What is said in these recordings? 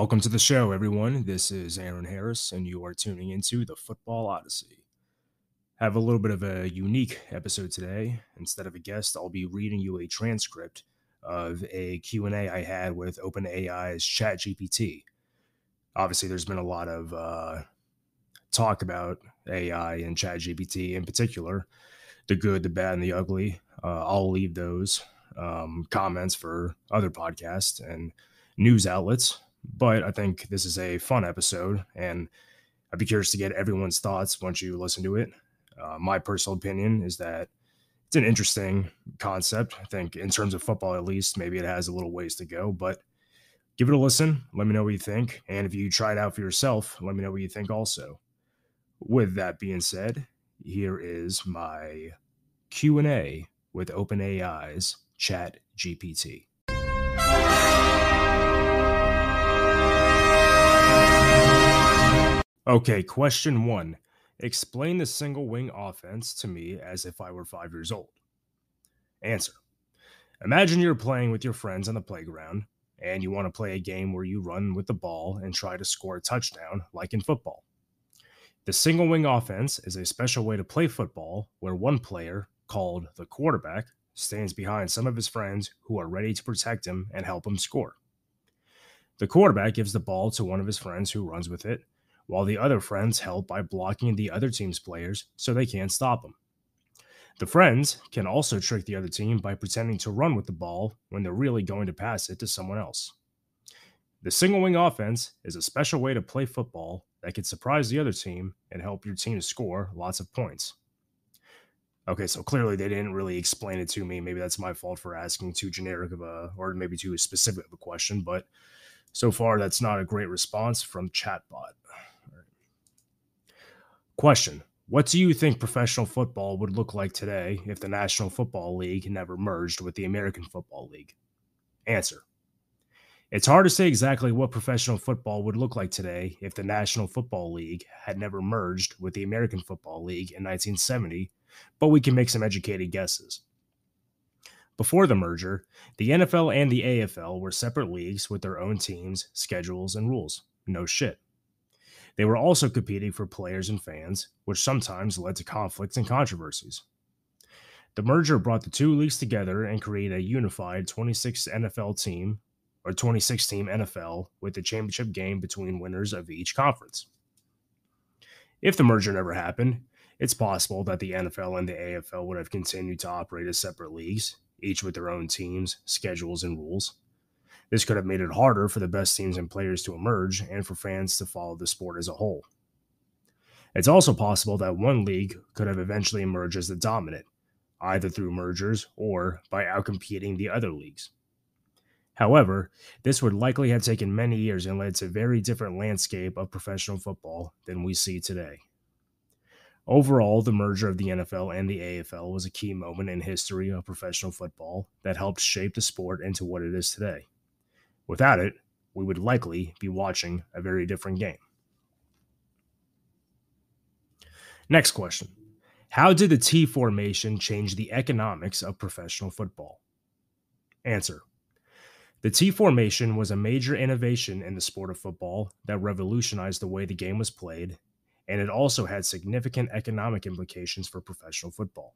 Welcome to the show, everyone. This is Aron Harris, and you are tuning into the Football Odyssey. Have a little bit of a unique episode today. Instead of a guest, I'll be reading you a transcript of a Q&A I had with Open AI's ChatGPT. Obviously, there's been a lot of talk about AI and ChatGPT in particular, the good, the bad, and the ugly. I'll leave those comments for other podcasts and news outlets. But I think this is a fun episode, and I'd be curious to get everyone's thoughts once you listen to it. My personal opinion is that it's an interesting concept. I think in terms of football, at least, maybe it has a little ways to go, but give it a listen. Let me know what you think. And if you try it out for yourself, let me know what you think also. With that being said, here is my Q&A with OpenAI's ChatGPT. Okay, question 1. Explain the single wing offense to me as if I were 5 years old. Answer. Imagine you're playing with your friends on the playground and you want to play a game where you run with the ball and try to score a touchdown like in football. The single wing offense is a special way to play football where one player, called the quarterback, stands behind some of his friends who are ready to protect him and help him score. The quarterback gives the ball to one of his friends who runs with it, while the other friends help by blocking the other team's players so they can't stop them. The friends can also trick the other team by pretending to run with the ball when they're really going to pass it to someone else. The single wing offense is a special way to play football that can surprise the other team and help your team score lots of points. Okay, so clearly they didn't really explain it to me. Maybe that's my fault for asking too generic of a, or maybe too specific of a question, but so far that's not a great response from Chatbot. Question. What do you think professional football would look like today if the National Football League never merged with the American Football League? Answer. It's hard to say exactly what professional football would look like today if the National Football League had never merged with the American Football League in 1970, but we can make some educated guesses. Before the merger, the NFL and the AFL were separate leagues with their own teams, schedules, and rules. No shit. They were also competing for players and fans, which sometimes led to conflicts and controversies. The merger brought the two leagues together and created a unified 26 NFL team, or 26-team NFL, with the championship game between winners of each conference. If the merger never happened, it's possible that the NFL and the AFL would have continued to operate as separate leagues, each with their own teams, schedules, and rules. This could have made it harder for the best teams and players to emerge and for fans to follow the sport as a whole. It's also possible that one league could have eventually emerged as the dominant, either through mergers or by outcompeting the other leagues. However, this would likely have taken many years and led to a very different landscape of professional football than we see today. Overall, the merger of the NFL and the AFL was a key moment in history of professional football that helped shape the sport into what it is today. Without it, we would likely be watching a very different game. Next question. How did the T formation change the economics of professional football? Answer. The T formation was a major innovation in the sport of football that revolutionized the way the game was played, and it also had significant economic implications for professional football.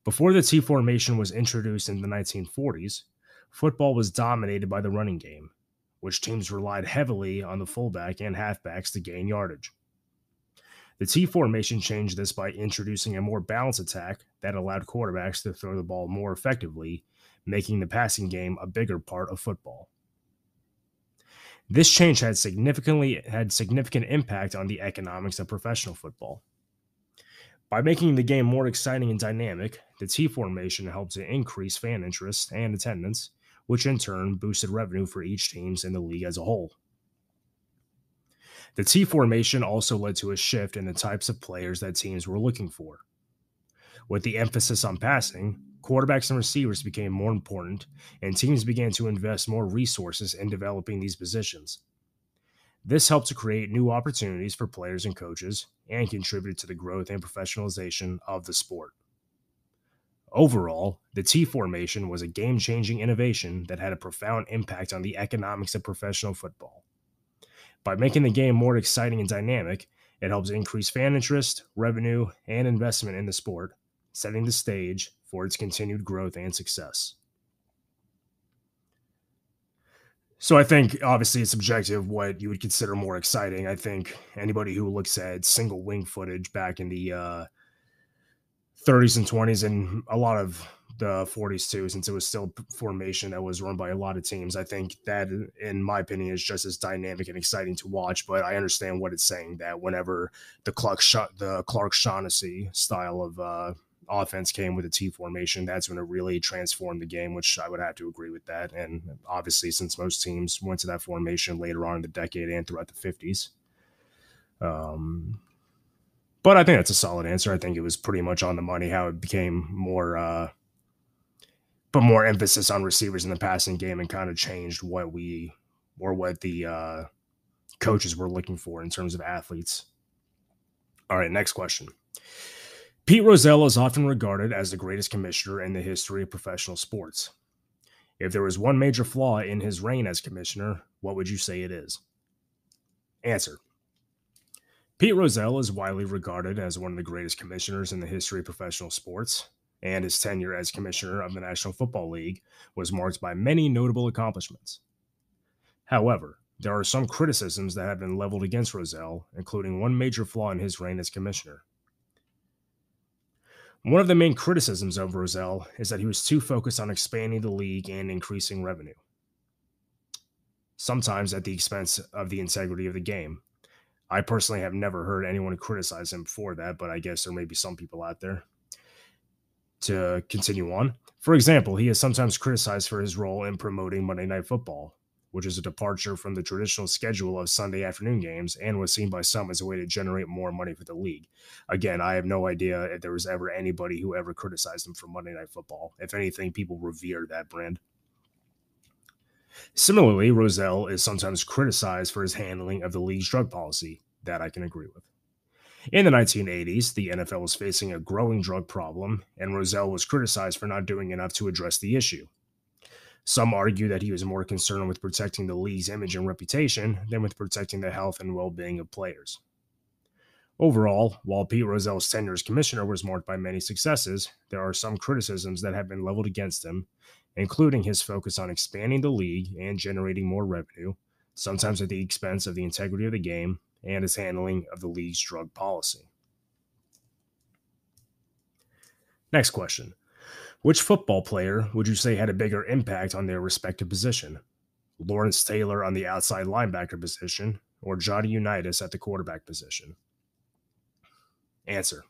Before the T formation was introduced in the 1940s, football was dominated by the running game, which teams relied heavily on the fullback and halfbacks to gain yardage. The T formation changed this by introducing a more balanced attack that allowed quarterbacks to throw the ball more effectively, making the passing game a bigger part of football. This change had significant impact on the economics of professional football. By making the game more exciting and dynamic, the T formation helped to increase fan interest and attendance, which in turn boosted revenue for each team in the league as a whole. The T formation also led to a shift in the types of players that teams were looking for. With the emphasis on passing, quarterbacks and receivers became more important, and teams began to invest more resources in developing these positions. This helped to create new opportunities for players and coaches and contributed to the growth and professionalization of the sport. Overall, the T formation was a game changing innovation that had a profound impact on the economics of professional football. By making the game more exciting and dynamic, it helps increase fan interest, revenue, and investment in the sport, setting the stage for its continued growth and success. So I think obviously it's subjective what you would consider more exciting. I think anybody who looks at single wing footage back in the 30s and 20s and a lot of the 40s too, since it was still formation that was run by a lot of teams. I think that, in my opinion, is just as dynamic and exciting to watch. But I understand what it's saying, that whenever the Clark Shaughnessy style of offense came with the T formation, that's when it really transformed the game, which I would have to agree with that. And obviously, since most teams went to that formation later on in the decade and throughout the 50s. But I think that's a solid answer. I think it was pretty much on the money how it became more, put more emphasis on receivers in the passing game and kind of changed what the coaches were looking for in terms of athletes. All right, next question. Pete Rozelle is often regarded as the greatest commissioner in the history of professional sports. If there was one major flaw in his reign as commissioner, what would you say it is? Answer. Pete Rozelle is widely regarded as one of the greatest commissioners in the history of professional sports, and his tenure as commissioner of the National Football League was marked by many notable accomplishments. However, there are some criticisms that have been leveled against Rozelle, including one major flaw in his reign as commissioner. One of the main criticisms of Rozelle is that he was too focused on expanding the league and increasing revenue, sometimes at the expense of the integrity of the game. I personally have never heard anyone criticize him for that, but I guess there may be some people out there. To continue on, for example, he is sometimes criticized for his role in promoting Monday Night Football, which is a departure from the traditional schedule of Sunday afternoon games and was seen by some as a way to generate more money for the league. Again, I have no idea if there was ever anybody who ever criticized him for Monday Night Football. If anything, people revere that brand. Similarly, Rozelle is sometimes criticized for his handling of the league's drug policy. That I can agree with. In the 1980s, the NFL was facing a growing drug problem, and Rozelle was criticized for not doing enough to address the issue. Some argue that he was more concerned with protecting the league's image and reputation than with protecting the health and well-being of players. Overall, while Pete Rozelle's tenure as commissioner was marked by many successes, there are some criticisms that have been leveled against him, including his focus on expanding the league and generating more revenue, sometimes at the expense of the integrity of the game, and his handling of the league's drug policy. Next question. Which football player would you say had a bigger impact on their respective position? Lawrence Taylor on the outside linebacker position, or Johnny Unitas at the quarterback position? Answer.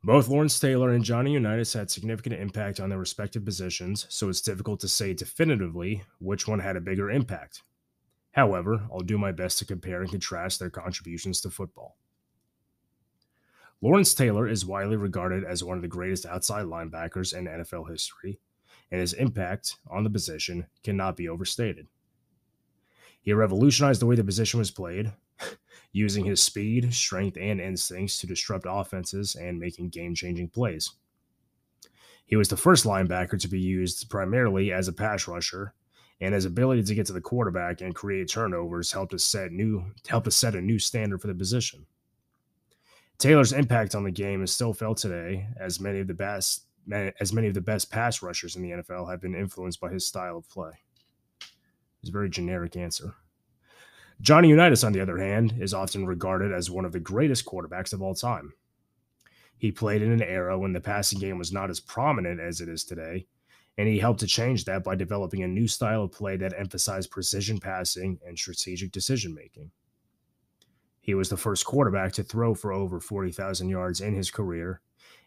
Both Lawrence Taylor and Johnny Unitas had significant impact on their respective positions, so it's difficult to say definitively which one had a bigger impact. However, I'll do my best to compare and contrast their contributions to football. Lawrence Taylor is widely regarded as one of the greatest outside linebackers in NFL history, and his impact on the position cannot be overstated. He revolutionized the way the position was played, using his speed, strength, and instincts to disrupt offenses and making game-changing plays. He was the first linebacker to be used primarily as a pass rusher, and his ability to get to the quarterback and create turnovers helped to set a new standard for the position. Taylor's impact on the game is still felt today, as many of the best pass rushers in the NFL have been influenced by his style of play. It's a very generic answer. Johnny Unitas, on the other hand, is often regarded as one of the greatest quarterbacks of all time. He played in an era when the passing game was not as prominent as it is today, and he helped to change that by developing a new style of play that emphasized precision passing and strategic decision-making. He was the first quarterback to throw for over 40,000 yards in his career,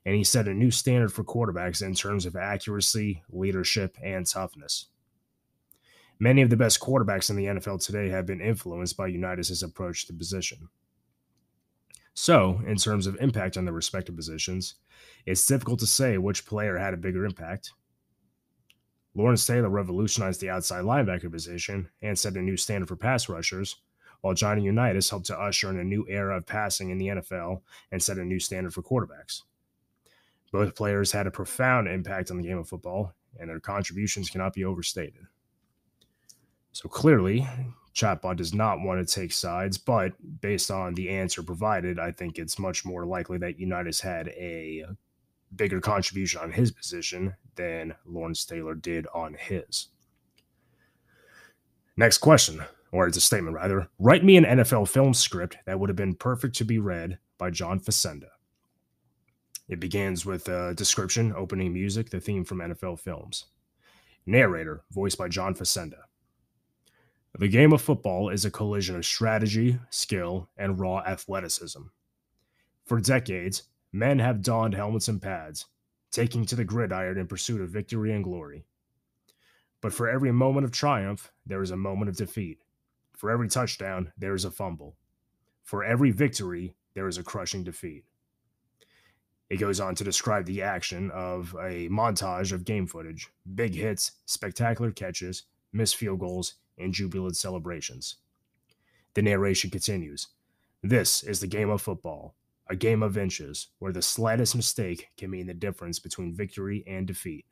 and he set a new standard for quarterbacks in terms of accuracy, leadership, and toughness. Many of the best quarterbacks in the NFL today have been influenced by Unitas' approach to the position. So, in terms of impact on their respective positions, it's difficult to say which player had a bigger impact. Lawrence Taylor revolutionized the outside linebacker position and set a new standard for pass rushers, while Johnny Unitas helped to usher in a new era of passing in the NFL and set a new standard for quarterbacks. Both players had a profound impact on the game of football, and their contributions cannot be overstated. So clearly, Chatbot does not want to take sides, but based on the answer provided, I think it's much more likely that Unitas had a bigger contribution on his position than Lawrence Taylor did on his. Next question, or it's a statement rather. Write me an NFL film script that would have been perfect to be read by John Facenda. It begins with a description, opening music, the theme from NFL films. Narrator, voiced by John Facenda. The game of football is a collision of strategy, skill, and raw athleticism. For decades, men have donned helmets and pads, taking to the gridiron in pursuit of victory and glory. But for every moment of triumph, there is a moment of defeat. For every touchdown, there is a fumble. For every victory, there is a crushing defeat. It goes on to describe the action of a montage of game footage, big hits, spectacular catches, missed field goals, and jubilant celebrations. The narration continues. This is the game of football, a game of inches, where the slightest mistake can mean the difference between victory and defeat.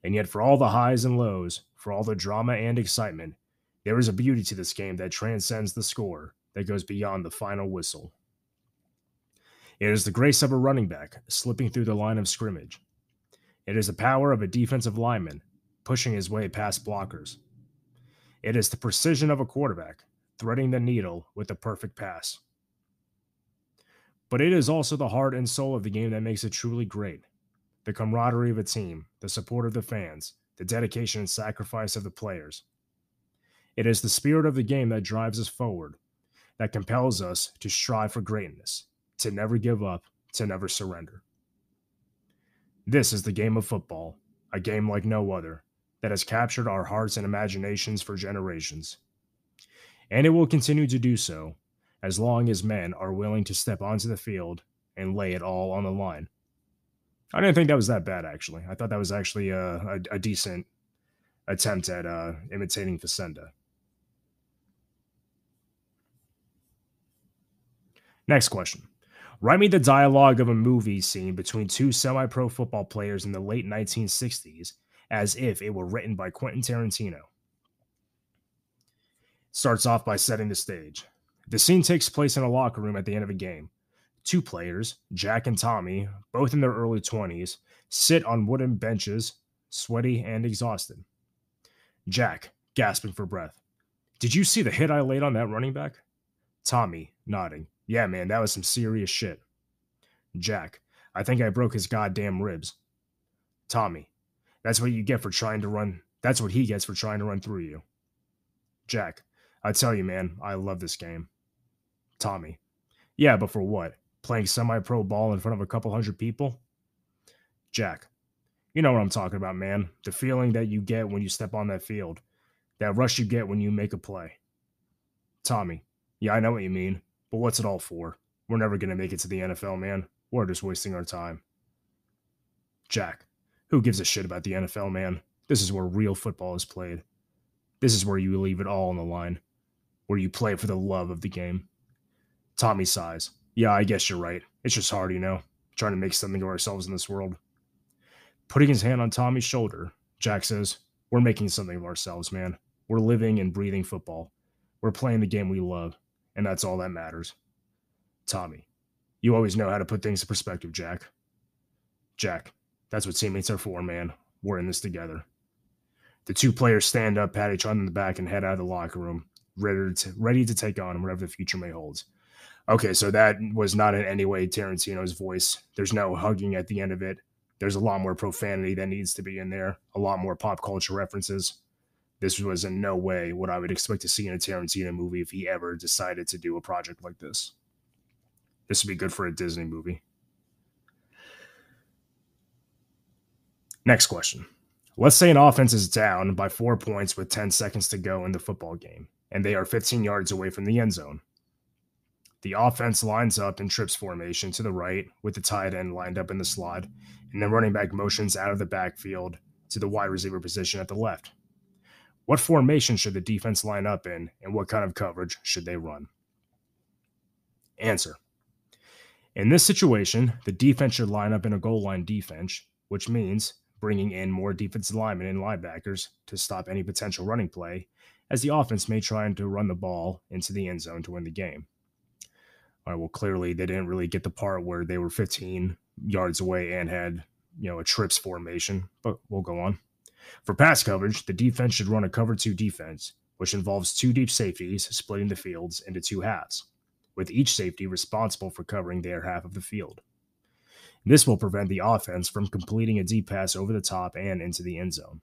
And yet, for all the highs and lows, for all the drama and excitement, there is a beauty to this game that transcends the score, that goes beyond the final whistle. It is the grace of a running back slipping through the line of scrimmage. It is the power of a defensive lineman pushing his way past blockers. It is the precision of a quarterback threading the needle with the perfect pass. But it is also the heart and soul of the game that makes it truly great. The camaraderie of a team, the support of the fans, the dedication and sacrifice of the players. It is the spirit of the game that drives us forward, that compels us to strive for greatness, to never give up, to never surrender. This is the game of football, a game like no other, that has captured our hearts and imaginations for generations. And it will continue to do so, as long as men are willing to step onto the field and lay it all on the line. I didn't think that was that bad, actually. I thought that was actually a decent attempt at imitating Facenda. Next question. Write me the dialogue of a movie scene between two semi-pro football players in the late 1960s as if it were written by Quentin Tarantino. Starts off by setting the stage. The scene takes place in a locker room at the end of a game. Two players, Jack and Tommy, both in their early 20s, sit on wooden benches, sweaty and exhausted. Jack, gasping for breath. Did you see the hit I laid on that running back? Tommy, nodding. Yeah, man, that was some serious shit. Jack, I think I broke his goddamn ribs. Tommy, that's what you get for trying to run. That's what he gets for trying to run through you. Jack, I tell you, man, I love this game. Tommy, yeah, but for what? Playing semi-pro ball in front of a couple hundred people? Jack, you know what I'm talking about, man. The feeling that you get when you step on that field. That rush you get when you make a play. Tommy, yeah, I know what you mean. But what's it all for? We're never going to make it to the NFL, man. We're just wasting our time. Jack, who gives a shit about the NFL, man? This is where real football is played. This is where you leave it all on the line. Where you play for the love of the game. Tommy sighs. Yeah, I guess you're right. It's just hard, trying to make something of ourselves in this world. Putting his hand on Tommy's shoulder, Jack says, we're making something of ourselves, man. We're living and breathing football. We're playing the game we love. And that's all that matters. Tommy, you always know how to put things in perspective, Jack. Jack, that's what teammates are for, man. We're in this together. The two players stand up, pat each other in the back, and head out of the locker room, ready to take on whatever the future may hold. Okay, so that was not in any way Tarantino's voice. There's no hugging at the end of it. There's a lot more profanity that needs to be in there, a lot more pop culture references. This was in no way what I would expect to see in a Tarantino movie if he ever decided to do a project like this. This would be good for a Disney movie. Next question. Let's say an offense is down by 4 points with 10 seconds to go in the football game, and they are 15 yards away from the end zone. The offense lines up in trips formation to the right with the tight end lined up in the slot, and the running back motions out of the backfield to the wide receiver position at the left. What formation should the defense line up in, and what kind of coverage should they run? Answer. In this situation, the defense should line up in a goal line defense, which means bringing in more defensive linemen and linebackers to stop any potential running play, as the offense may try to run the ball into the end zone to win the game. All right, well, clearly they didn't really get the part where they were 15 yards away and had, a trips formation, but we'll go on. For pass coverage, the defense should run a cover 2 defense, which involves 2 deep safeties splitting the fields into 2 halves, with each safety responsible for covering their half of the field. This will prevent the offense from completing a deep pass over the top and into the end zone.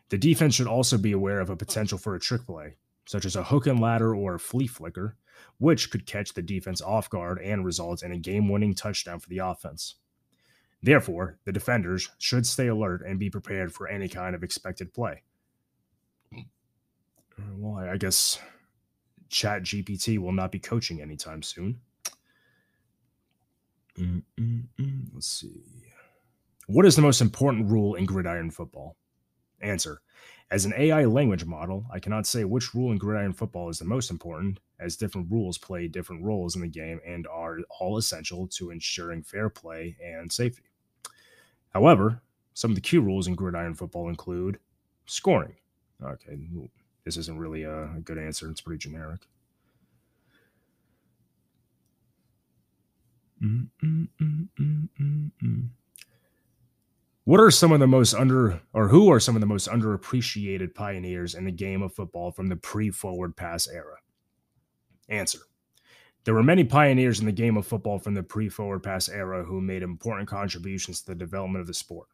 The defense should also be aware of a potential for a trick play, such as a hook and ladder or a flea flicker, which could catch the defense off guard and result in a game-winning touchdown for the offense. Therefore, the defenders should stay alert and be prepared for any kind of expected play. Well, I guess ChatGPT will not be coaching anytime soon. Let's see. What is the most important rule in gridiron football? Answer. As an AI language model, I cannot say which rule in gridiron football is the most important, as different rules play different roles in the game and are all essential to ensuring fair play and safety. However, some of the key rules in gridiron football include scoring. Okay, this isn't really a good answer. It's pretty generic. Who are some of the most underappreciated pioneers in the game of football from the pre-forward pass era? Answer. There were many pioneers in the game of football from the pre-forward pass era who made important contributions to the development of the sport.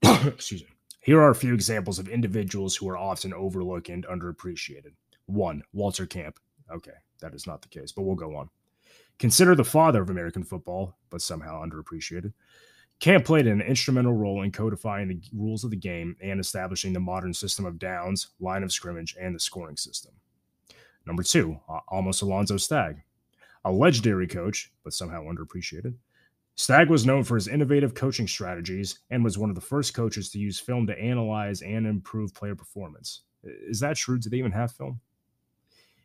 Excuse me. Here are a few examples of individuals who are often overlooked and underappreciated. 1. Walter Camp. Okay, that is not the case, but we'll go on. Considered the father of American football, but somehow underappreciated, Camp played an instrumental role in codifying the rules of the game and establishing the modern system of downs, line of scrimmage, and the scoring system. Number 2, Amos Alonzo Stagg. A legendary coach, but somehow underappreciated, Stagg was known for his innovative coaching strategies and was one of the first coaches to use film to analyze and improve player performance. Is that true? Do they even have film?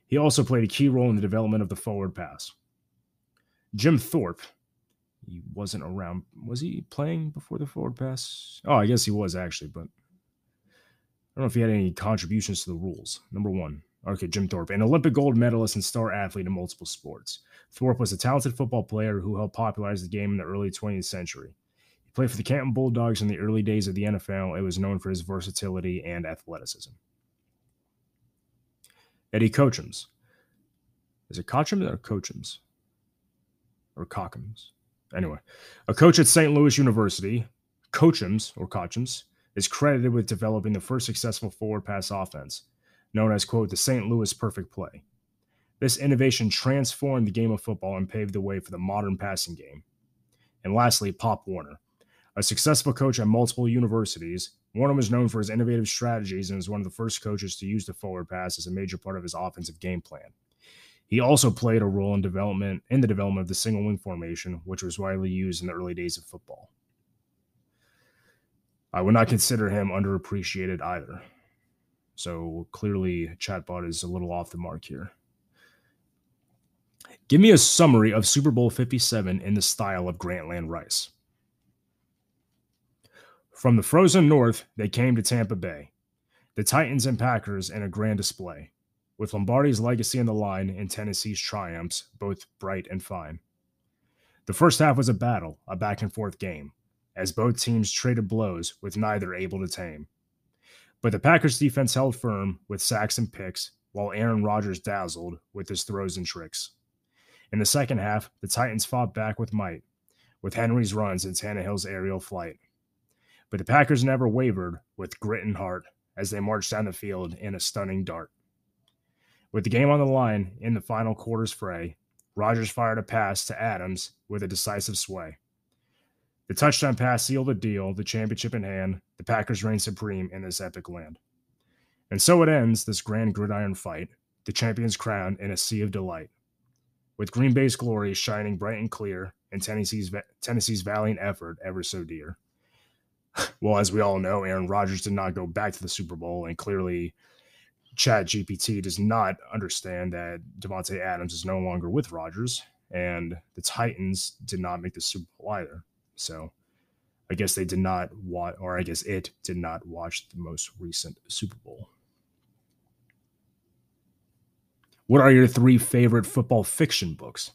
He also played a key role in the development of the forward pass. Jim Thorpe. He wasn't around. Was he playing before the forward pass? Oh, I guess he was actually, but I don't know if he had any contributions to the rules. Number 1. Okay, Jim Thorpe, an Olympic gold medalist and star athlete in multiple sports. Thorpe was a talented football player who helped popularize the game in the early 20th century. He played for the Canton Bulldogs in the early days of the NFL and was known for his versatility and athleticism. Eddie Cochems. Is it Cochems or Cochems? Or Cochems? Anyway, a coach at St. Louis University, Cochems is credited with developing the first successful forward pass offense, known as, quote, the St. Louis perfect play. This innovation transformed the game of football and paved the way for the modern passing game. And lastly, Pop Warner. A successful coach at multiple universities, Warner was known for his innovative strategies and was one of the first coaches to use the forward pass as a major part of his offensive game plan. He also played a role in the development of the single wing formation, which was widely used in the early days of football. I would not consider him underappreciated either. So clearly, Chatbot is a little off the mark here. Give me a summary of Super Bowl 57 in the style of Grantland Rice. From the frozen north, they came to Tampa Bay. The Titans and Packers in a grand display, with Lombardi's legacy on the line and Tennessee's triumphs, both bright and fine. The first half was a battle, a back-and-forth game, as both teams traded blows with neither able to tame. But the Packers' defense held firm with sacks and picks, while Aaron Rodgers dazzled with his throws and tricks. In the second half, the Titans fought back with might, with Henry's runs and Tannehill's aerial flight. But the Packers never wavered with grit and heart as they marched down the field in a stunning dart. With the game on the line in the final quarter's fray, Rodgers fired a pass to Adams with a decisive sway. The touchdown pass sealed the deal, the championship in hand. The Packers reign supreme in this epic land. And so it ends, this grand gridiron fight, the champions crowned in a sea of delight, with Green Bay's glory shining bright and clear, and Tennessee's valiant effort ever so dear. Well, as we all know, Aaron Rodgers did not go back to the Super Bowl, and clearly ChatGPT does not understand that Davante Adams is no longer with Rodgers, and the Titans did not make the Super Bowl either. So I guess they did not watch, or I guess it did not watch the most recent Super Bowl. What are your 3 favorite football fiction books?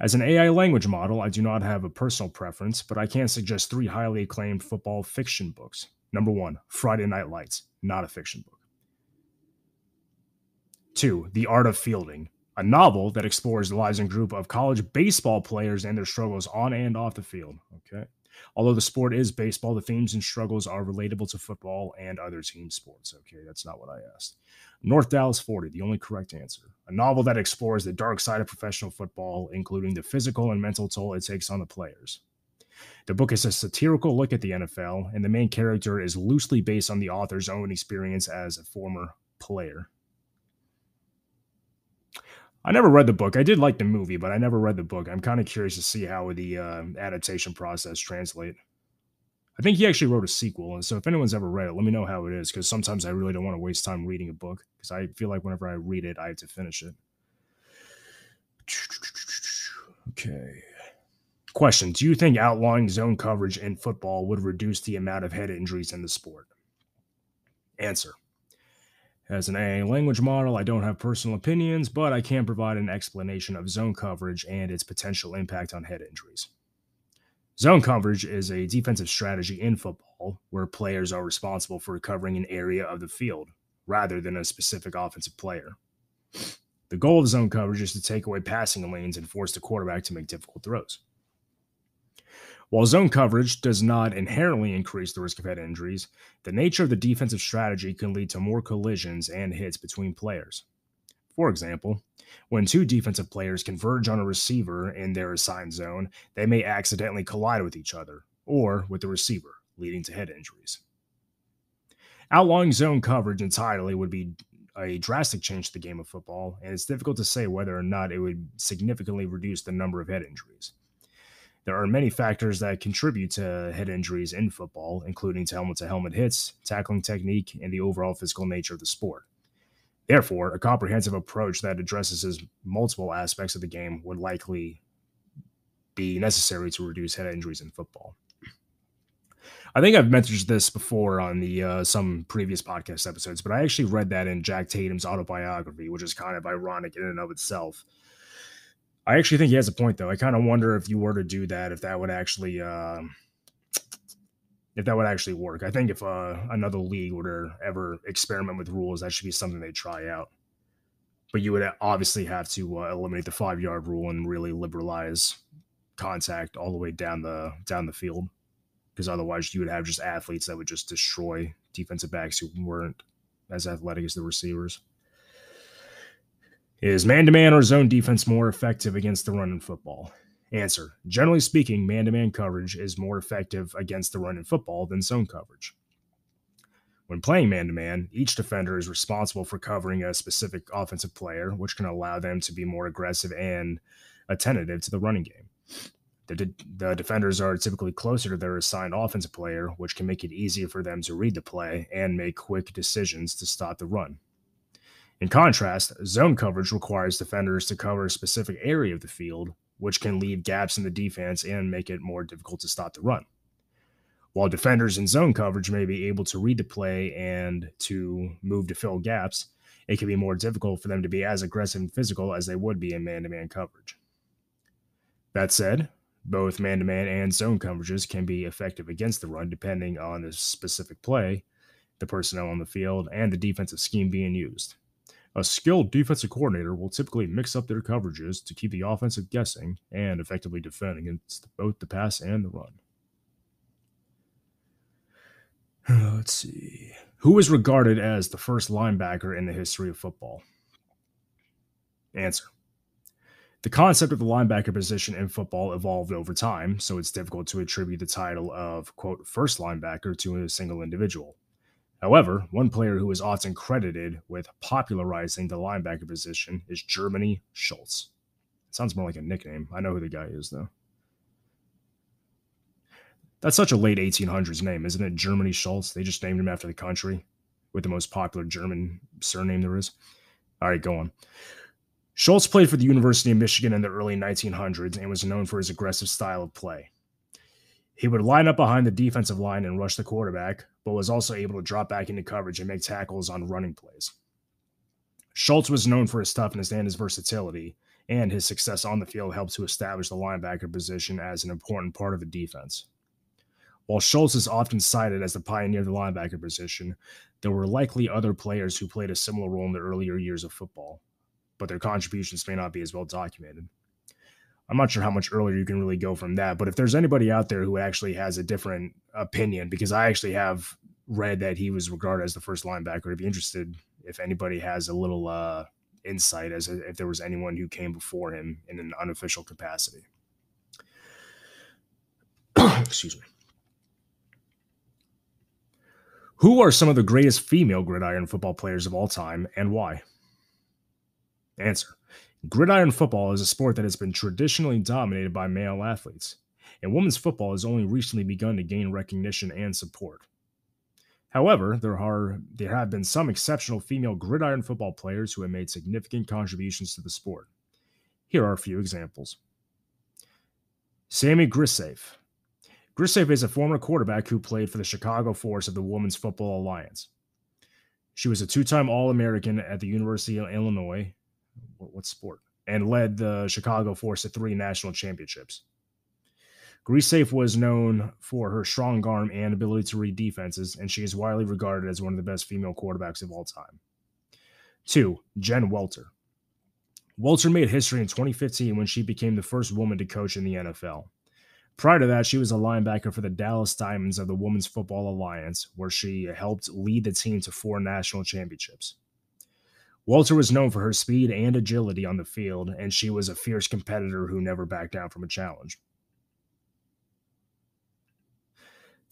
As an AI language model, I do not have a personal preference, but I can suggest 3 highly acclaimed football fiction books. Number 1, Friday Night Lights, not a fiction book. 2, The Art of Fielding, a novel that explores the lives and group of college baseball players and their struggles on and off the field. Okay. Although the sport is baseball, the themes and struggles are relatable to football and other team sports. Okay, that's not what I asked. North Dallas 40, the only correct answer. A novel that explores the dark side of professional football, including the physical and mental toll it takes on the players. The book is a satirical look at the NFL, and the main character is loosely based on the author's own experience as a former player. I never read the book. I did like the movie, but I never read the book. I'm kind of curious to see how the adaptation process translate. I think he actually wrote a sequel, and so if anyone's ever read it, let me know how it is, because sometimes I really don't want to waste time reading a book, because I feel like whenever I read it, I have to finish it. Okay. Question. Do you think outlawing zone coverage in football would reduce the amount of head injuries in the sport? Answer. As an AI language model, I don't have personal opinions, but I can provide an explanation of zone coverage and its potential impact on head injuries. Zone coverage is a defensive strategy in football where players are responsible for covering an area of the field rather than a specific offensive player. The goal of zone coverage is to take away passing lanes and force the quarterback to make difficult throws. While zone coverage does not inherently increase the risk of head injuries, the nature of the defensive strategy can lead to more collisions and hits between players. For example, when 2 defensive players converge on a receiver in their assigned zone, they may accidentally collide with each other or with the receiver, leading to head injuries. Outlawing zone coverage entirely would be a drastic change to the game of football, and it's difficult to say whether or not it would significantly reduce the number of head injuries. There are many factors that contribute to head injuries in football, including helmet-to-helmet hits, tackling technique, and the overall physical nature of the sport. Therefore, a comprehensive approach that addresses multiple aspects of the game would likely be necessary to reduce head injuries in football. I think I've mentioned this before on the some previous podcast episodes, but I actually read that in Jack Tatum's autobiography, which is kind of ironic in and of itself. I actually think he has a point, though. I kind of wonder if you were to do that, if that would actually work. I think if another league were to ever experiment with rules, that should be something they try out. But you would obviously have to eliminate the 5-yard rule and really liberalize contact all the way down the field, because otherwise you would have just athletes that would just destroy defensive backs who weren't as athletic as the receivers. Is man-to-man or zone defense more effective against the run in football? Answer. Generally speaking, man-to-man coverage is more effective against the run in football than zone coverage. When playing man-to-man, each defender is responsible for covering a specific offensive player, which can allow them to be more aggressive and attentive to the running game. The defenders are typically closer to their assigned offensive player, which can make it easier for them to read the play and make quick decisions to stop the run. In contrast, zone coverage requires defenders to cover a specific area of the field, which can leave gaps in the defense and make it more difficult to stop the run. While defenders in zone coverage may be able to read the play and to move to fill gaps, it can be more difficult for them to be as aggressive and physical as they would be in man-to-man coverage. That said, both man-to-man and zone coverages can be effective against the run depending on the specific play, the personnel on the field, and the defensive scheme being used. A skilled defensive coordinator will typically mix up their coverages to keep the offensive guessing and effectively defend against both the pass and the run. Let's see. Who is regarded as the first linebacker in the history of football? Answer. The concept of the linebacker position in football evolved over time, so it's difficult to attribute the title of, quote, first linebacker to a single individual. However, one player who is often credited with popularizing the linebacker position is Germany Schultz. It sounds more like a nickname. I know who the guy is, though. That's such a late 1800s name, isn't it? Germany Schultz. They just named him after the country with the most popular German surname there is. All right, go on. Schultz played for the University of Michigan in the early 1900s and was known for his aggressive style of play. He would line up behind the defensive line and rush the quarterback, but was also able to drop back into coverage and make tackles on running plays. Schultz was known for his toughness and his versatility, and his success on the field helped to establish the linebacker position as an important part of the defense. While Schultz is often cited as the pioneer of the linebacker position, there were likely other players who played a similar role in the earlier years of football, but their contributions may not be as well documented. I'm not sure how much earlier you can really go from that, but if there's anybody out there who actually has a different opinion, because I actually have read that he was regarded as the first linebacker, I'd be interested if anybody has a little insight as if there was anyone who came before him in an unofficial capacity. Excuse me. Who are some of the greatest female gridiron football players of all time and why? Answer. Gridiron football is a sport that has been traditionally dominated by male athletes, and women's football has only recently begun to gain recognition and support. However, there have been some exceptional female gridiron football players who have made significant contributions to the sport. Here are a few examples. Sammy Grissafe. Grissafe is a former quarterback who played for the Chicago Force of the Women's Football Alliance. She was a two-time All-American at the University of Illinois. What sport? And led the Chicago Force to 3 national championships. Grissafe was known for her strong arm and ability to read defenses, and she is widely regarded as one of the best female quarterbacks of all time. 2. Jen Welter. Welter made history in 2015 when she became the first woman to coach in the NFL. Prior to that, she was a linebacker for the Dallas Diamonds of the Women's Football Alliance, where she helped lead the team to 4 national championships. Welter was known for her speed and agility on the field, and she was a fierce competitor who never backed down from a challenge.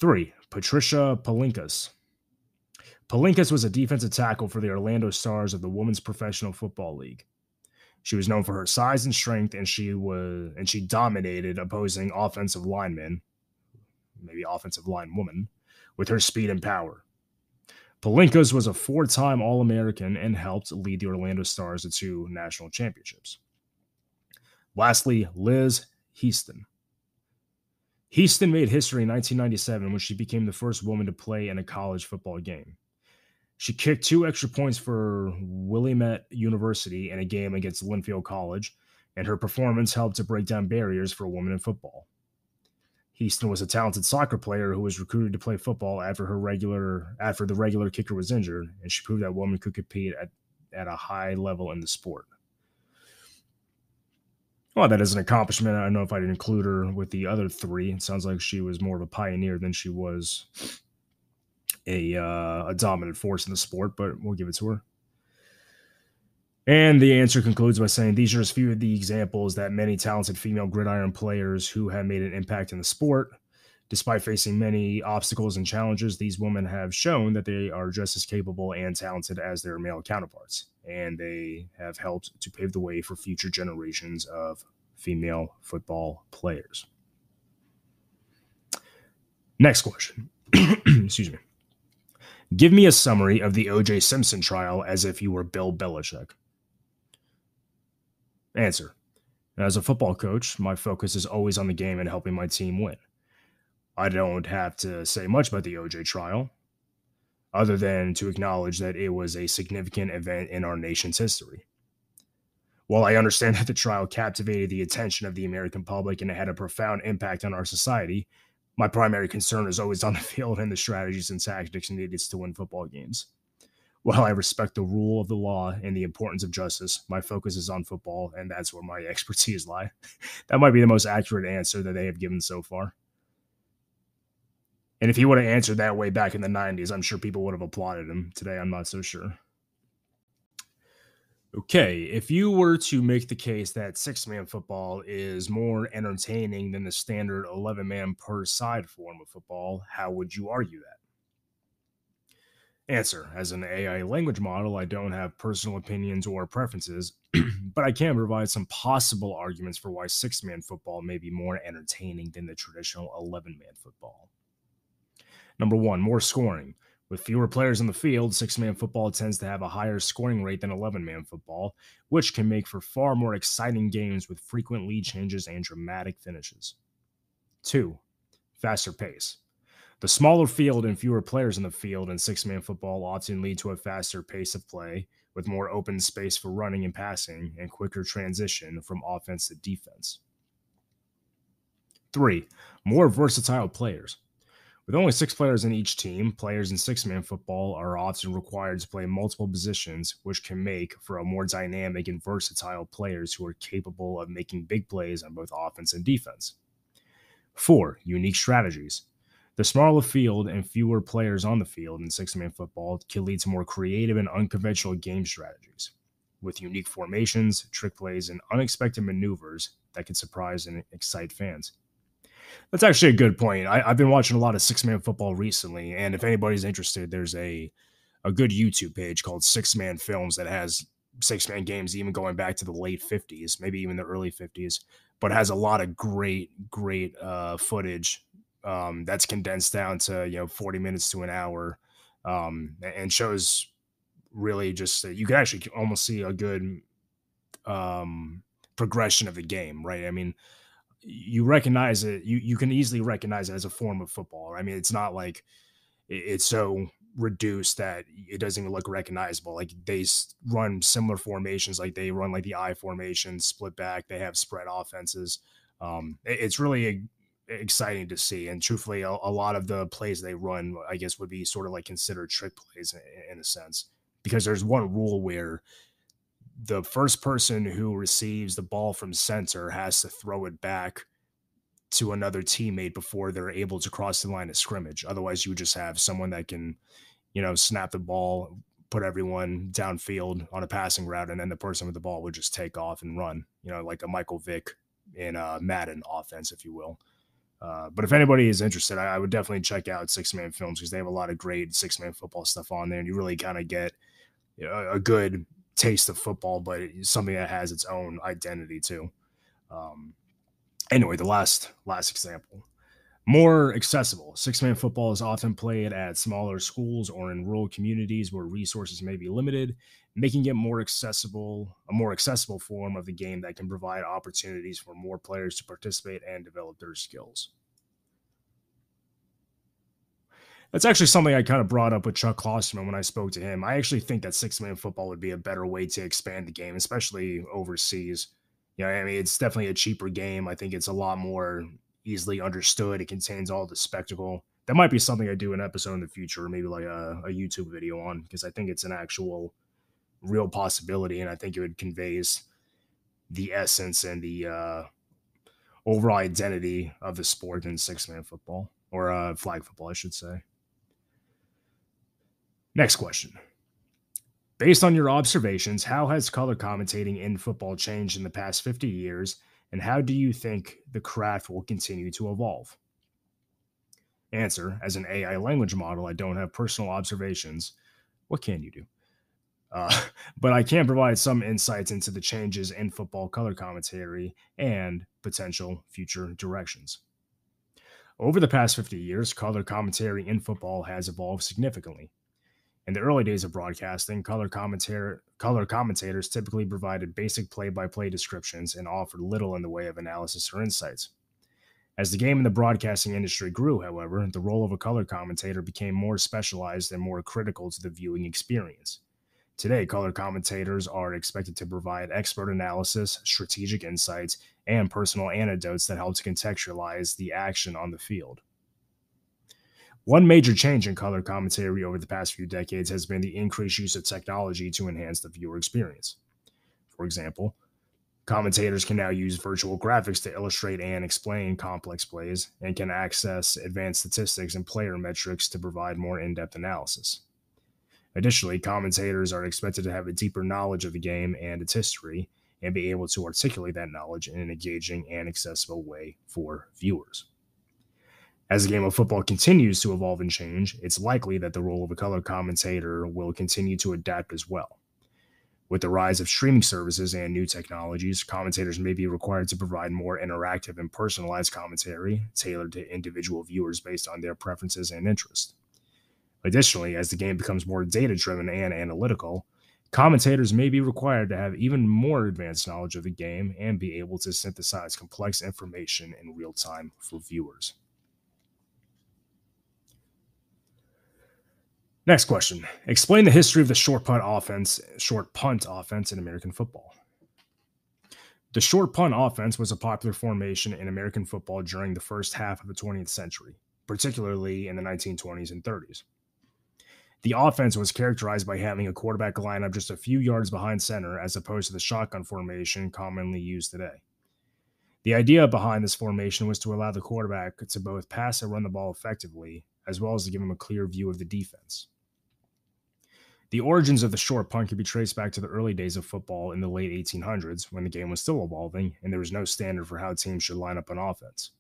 3. Patricia Palinkas. Palinkas was a defensive tackle for the Orlando Stars of the Women's Professional Football League. She was known for her size and strength, and she dominated opposing offensive linemen, maybe offensive linewomen, with her speed and power. Palinkas was a 4-time All-American and helped lead the Orlando Stars to 2 national championships. Lastly, Liz Heaston. Heaston made history in 1997 when she became the first woman to play in a college football game. She kicked 2 extra points for Willamette University in a game against Linfield College, and her performance helped to break down barriers for women in football. Heaston was a talented soccer player who was recruited to play football after the regular kicker was injured, and she proved that women could compete at a high level in the sport. Well, that is an accomplishment. I don't know if I'd include her with the other 3. It sounds like she was more of a pioneer than she was a dominant force in the sport, but we'll give it to her. And the answer concludes by saying these are just a few of the examples that many talented female gridiron players who have made an impact in the sport. Despite facing many obstacles and challenges, these women have shown that they are just as capable and talented as their male counterparts, and they have helped to pave the way for future generations of female football players. Next question. Excuse me. Give me a summary of the O.J. Simpson trial as if you were Bill Belichick. Answer. As a football coach, my focus is always on the game and helping my team win. I don't have to say much about the O.J. trial, other than to acknowledge that it was a significant event in our nation's history. While I understand that the trial captivated the attention of the American public and it had a profound impact on our society, my primary concern is always on the field and the strategies and tactics needed to win football games. While I respect the rule of the law and the importance of justice, my focus is on football, and that's where my expertise lie. That might be the most accurate answer that they have given so far. And if he would have answered that way back in the 90s, I'm sure people would have applauded him. Today, I'm not so sure. Okay, if you were to make the case that 6-man football is more entertaining than the standard 11-man per side form of football, how would you argue that? Answer. As an AI language model, I don't have personal opinions or preferences, but I can provide some possible arguments for why 6-man football may be more entertaining than the traditional 11-man football. Number 1, more scoring. With fewer players on the field, six-man football tends to have a higher scoring rate than 11-man football, which can make for far more exciting games with frequent lead changes and dramatic finishes. 2. Faster pace. The smaller field and fewer players in the field in six-man football often lead to a faster pace of play, with more open space for running and passing, and quicker transition from offense to defense. 3. More versatile players. With only 6 players in each team, players in six-man football are often required to play multiple positions, which can make for a more dynamic and versatile players who are capable of making big plays on both offense and defense. 4. Unique strategies. The smaller field and fewer players on the field in six-man football can lead to more creative and unconventional game strategies, with unique formations, trick plays, and unexpected maneuvers that can surprise and excite fans. That's actually a good point. I've been watching a lot of six-man football recently, and if anybody's interested, there's a good YouTube page called Six Man Films that has six-man games even going back to the late 50s, maybe even the early 50s, but has a lot of great footage that's condensed down to 40 minutes to an hour, and shows really just you can actually almost see a good progression of the game, right? I mean, you recognize it, you can easily recognize it as a form of football. I mean, it's not like it's so reduced that it doesn't even look recognizable. Like they run similar formations, like they run like the I formation, split back. They have spread offenses. It's really exciting to see. And truthfully, a lot of the plays they run, I guess, would be sort of like considered trick plays in a sense, because there's one rule where the first person who receives the ball from center has to throw it back to another teammate before they're able to cross the line of scrimmage. Otherwise, you would just have someone that can, snap the ball, put everyone downfield on a passing route, and then the person with the ball would just take off and run, like a Michael Vick in Madden offense, if you will. But if anybody is interested, I would definitely check out Six Man Films, because they have a lot of great six-man football stuff on there, and you really kind of get a good taste of football, but it's something that has its own identity too. Anyway, the last example. More accessible. Six-man football is often played at smaller schools or in rural communities where resources may be limited, making it a more accessible form of the game that can provide opportunities for more players to participate and develop their skills. That's actually something I kind of brought up with Chuck Klosterman when I spoke to him. I actually think that six-man football would be a better way to expand the game, especially overseas. I mean, it's definitely a cheaper game. I think it's a lot more easily understood. It contains all the spectacle. That might be something I do an episode in the future, or maybe like a YouTube video on, because I think it's an actual real possibility, and I think it conveys the essence and the overall identity of the sport in six-man football, or flag football, I should say. Next question. Based on your observations, how has color commentating in football changed in the past 50 years, and how do you think the craft will continue to evolve? Answer: as an AI language model, I don't have personal observations. What can you do? But I can provide some insights into the changes in football color commentary and potential future directions. Over the past 50 years, color commentary in football has evolved significantly. In the early days of broadcasting, color commentators typically provided basic play-by-play descriptions and offered little in the way of analysis or insights. As the game in the broadcasting industry grew, however, the role of a color commentator became more specialized and more critical to the viewing experience. Today, color commentators are expected to provide expert analysis, strategic insights, and personal anecdotes that help to contextualize the action on the field. One major change in color commentary over the past few decades has been the increased use of technology to enhance the viewer experience. For example, commentators can now use virtual graphics to illustrate and explain complex plays, and can access advanced statistics and player metrics to provide more in-depth analysis. Additionally, commentators are expected to have a deeper knowledge of the game and its history, and be able to articulate that knowledge in an engaging and accessible way for viewers. As the game of football continues to evolve and change, it's likely that the role of a color commentator will continue to adapt as well. With the rise of streaming services and new technologies, commentators may be required to provide more interactive and personalized commentary tailored to individual viewers based on their preferences and interests. Additionally, as the game becomes more data driven and analytical, commentators may be required to have even more advanced knowledge of the game and be able to synthesize complex information in real time for viewers. Next question. Explain the history of the short punt offense in American football. The short punt offense was a popular formation in American football during the first half of the 20th century, particularly in the 1920s and 30s. The offense was characterized by having a quarterback line up just a few yards behind center as opposed to the shotgun formation commonly used today. The idea behind this formation was to allow the quarterback to both pass and run the ball effectively, as well as to give him a clear view of the defense. The origins of the short punt can be traced back to the early days of football in the late 1800s when the game was still evolving and there was no standard for how teams should line up on offense.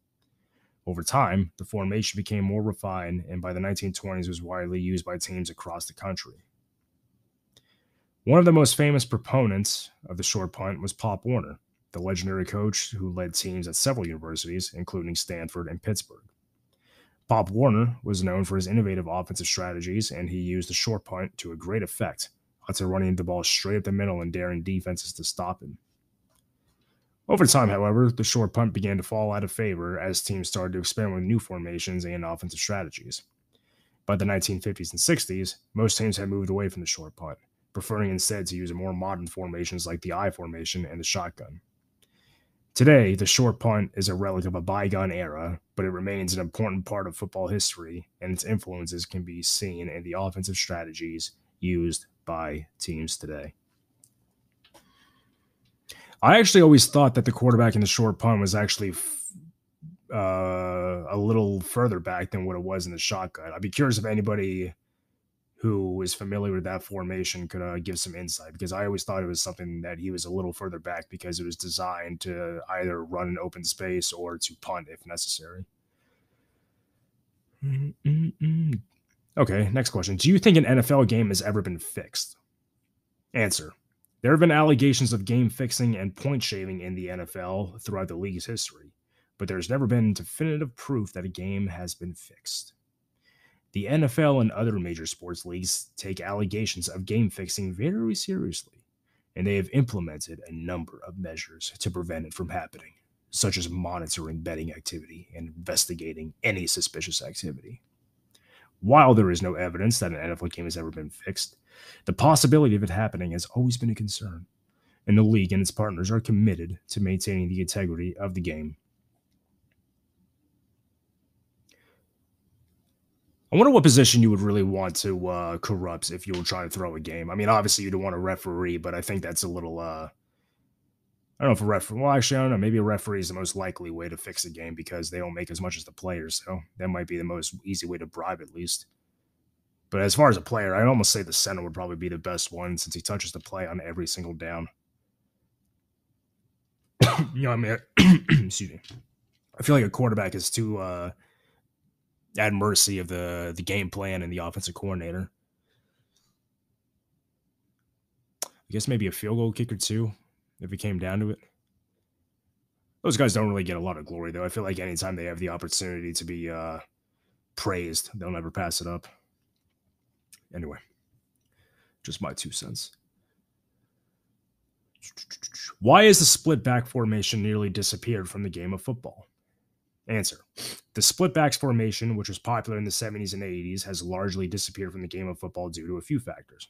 Over time, the formation became more refined and by the 1920s was widely used by teams across the country. One of the most famous proponents of the short punt was Pop Warner, the legendary coach who led teams at several universities, including Stanford and Pittsburgh. Pop Warner was known for his innovative offensive strategies, and he used the short punt to a great effect, often running the ball straight up the middle and daring defenses to stop him. Over time, however, the short punt began to fall out of favor as teams started to experiment with new formations and offensive strategies. By the 1950s and 60s, most teams had moved away from the short punt, preferring instead to use more modern formations like the I formation and the shotgun. Today, the short punt is a relic of a bygone era, but it remains an important part of football history, and its influences can be seen in the offensive strategies used by teams today. I actually always thought that the quarterback in the short punt was actually a little further back than what it was in the shotgun. I'd be curious if anybody who is familiar with that formation could give some insight, because I always thought it was something that he was a little further back because it was designed to either run an open space or to punt if necessary. Okay, next question. Do you think an NFL game has ever been fixed? Answer. There have been allegations of game fixing and point shaving in the NFL throughout the league's history, but there's never been definitive proof that a game has been fixed. The NFL and other major sports leagues take allegations of game fixing very seriously, and they have implemented a number of measures to prevent it from happening, such as monitoring betting activity and investigating any suspicious activity. While there is no evidence that an NFL game has ever been fixed, the possibility of it happening has always been a concern, and the league and its partners are committed to maintaining the integrity of the game. I wonder what position you would really want to corrupt if you were trying to throw a game. I mean, obviously you don't want a referee, but I think that's a little, I don't know if a referee, well, actually, I don't know. Maybe a referee is the most likely way to fix a game because they don't make as much as the players. So that might be the most easy way to bribe at least. But as far as a player, I'd almost say the center would probably be the best one since he touches the play on every single down. I mean, excuse me. I feel like a quarterback is too at mercy of the game plan and the offensive coordinator. I guess maybe a field goal kicker too, if it came down to it. Those guys don't really get a lot of glory, though. I feel like anytime they have the opportunity to be praised, they'll never pass it up. Anyway, just my 2 cents. Why has the split back formation nearly disappeared from the game of football? Answer. The split backs formation, which was popular in the 70s and 80s, has largely disappeared from the game of football due to a few factors.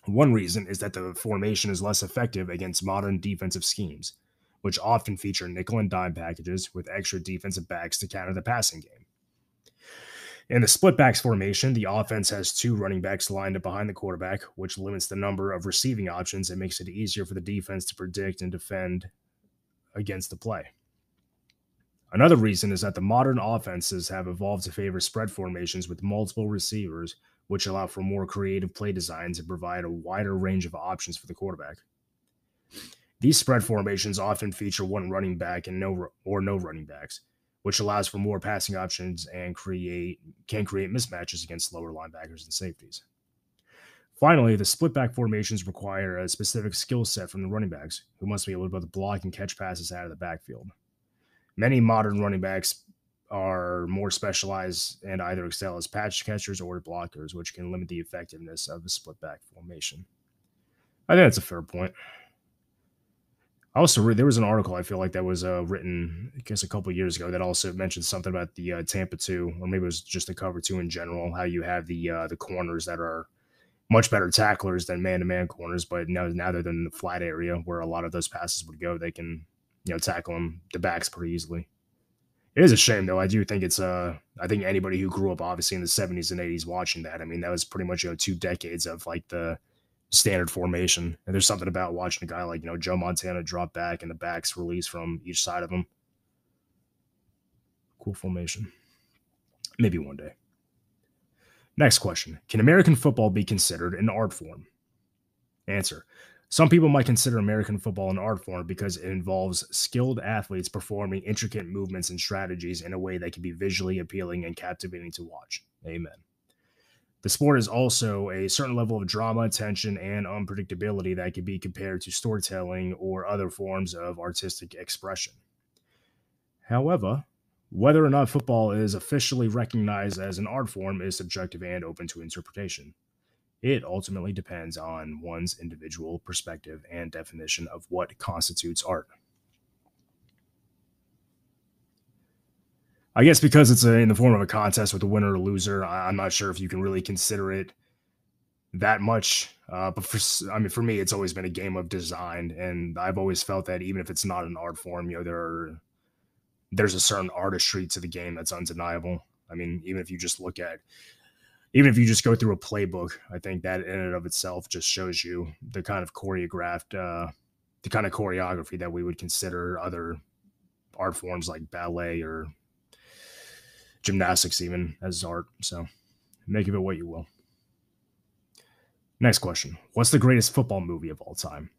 One reason is that the formation is less effective against modern defensive schemes, which often feature nickel and dime packages with extra defensive backs to counter the passing game. In the split backs formation, the offense has 2 running backs lined up behind the quarterback, which limits the number of receiving options and makes it easier for the defense to predict and defend against the play. Another reason is that the modern offenses have evolved to favor spread formations with multiple receivers, which allow for more creative play designs and provide a wider range of options for the quarterback. These spread formations often feature one running back and no running backs, which allows for more passing options and can create mismatches against lower linebackers and safeties. Finally, the split back formations require a specific skill set from the running backs, who must be able to both block and catch passes out of the backfield. Many modern running backs are more specialized and either excel as patch catchers or blockers, which can limit the effectiveness of a split back formation. I think that's a fair point. I also there was an article I feel like that was written, I guess, a couple of years ago that also mentioned something about the Tampa 2, or maybe it was just the cover 2 in general, how you have the corners that are much better tacklers than man-to-man corners, but now they're in the flat area where a lot of those passes would go. They can, tackle them the backs pretty easily. It is a shame though. I do think it's I think anybody who grew up obviously in the 70s and 80s watching that, I mean, that was pretty much 2 decades of like the standard formation. And there's something about watching a guy like, Joe Montana drop back and the backs release from each side of him. Cool formation. Maybe one day. Next question. Can American football be considered an art form? Answer. Some people might consider American football an art form because it involves skilled athletes performing intricate movements and strategies in a way that can be visually appealing and captivating to watch. Amen. The sport is also a certain level of drama, tension, and unpredictability that can be compared to storytelling or other forms of artistic expression. However, whether or not football is officially recognized as an art form is subjective and open to interpretation. It ultimately depends on one's individual perspective and definition of what constitutes art. I guess because it's in the form of a contest with a winner or loser, I'm not sure if you can really consider it that much. But for me, it's always been a game of design, and I've always felt that even if it's not an art form, there's a certain artistry to the game that's undeniable. I mean, even if you just go through a playbook, I think that in and of itself just shows you the kind of choreography that we would consider other art forms like ballet or gymnastics even as art. So make of it what you will. Next question. What's the greatest football movie of all time?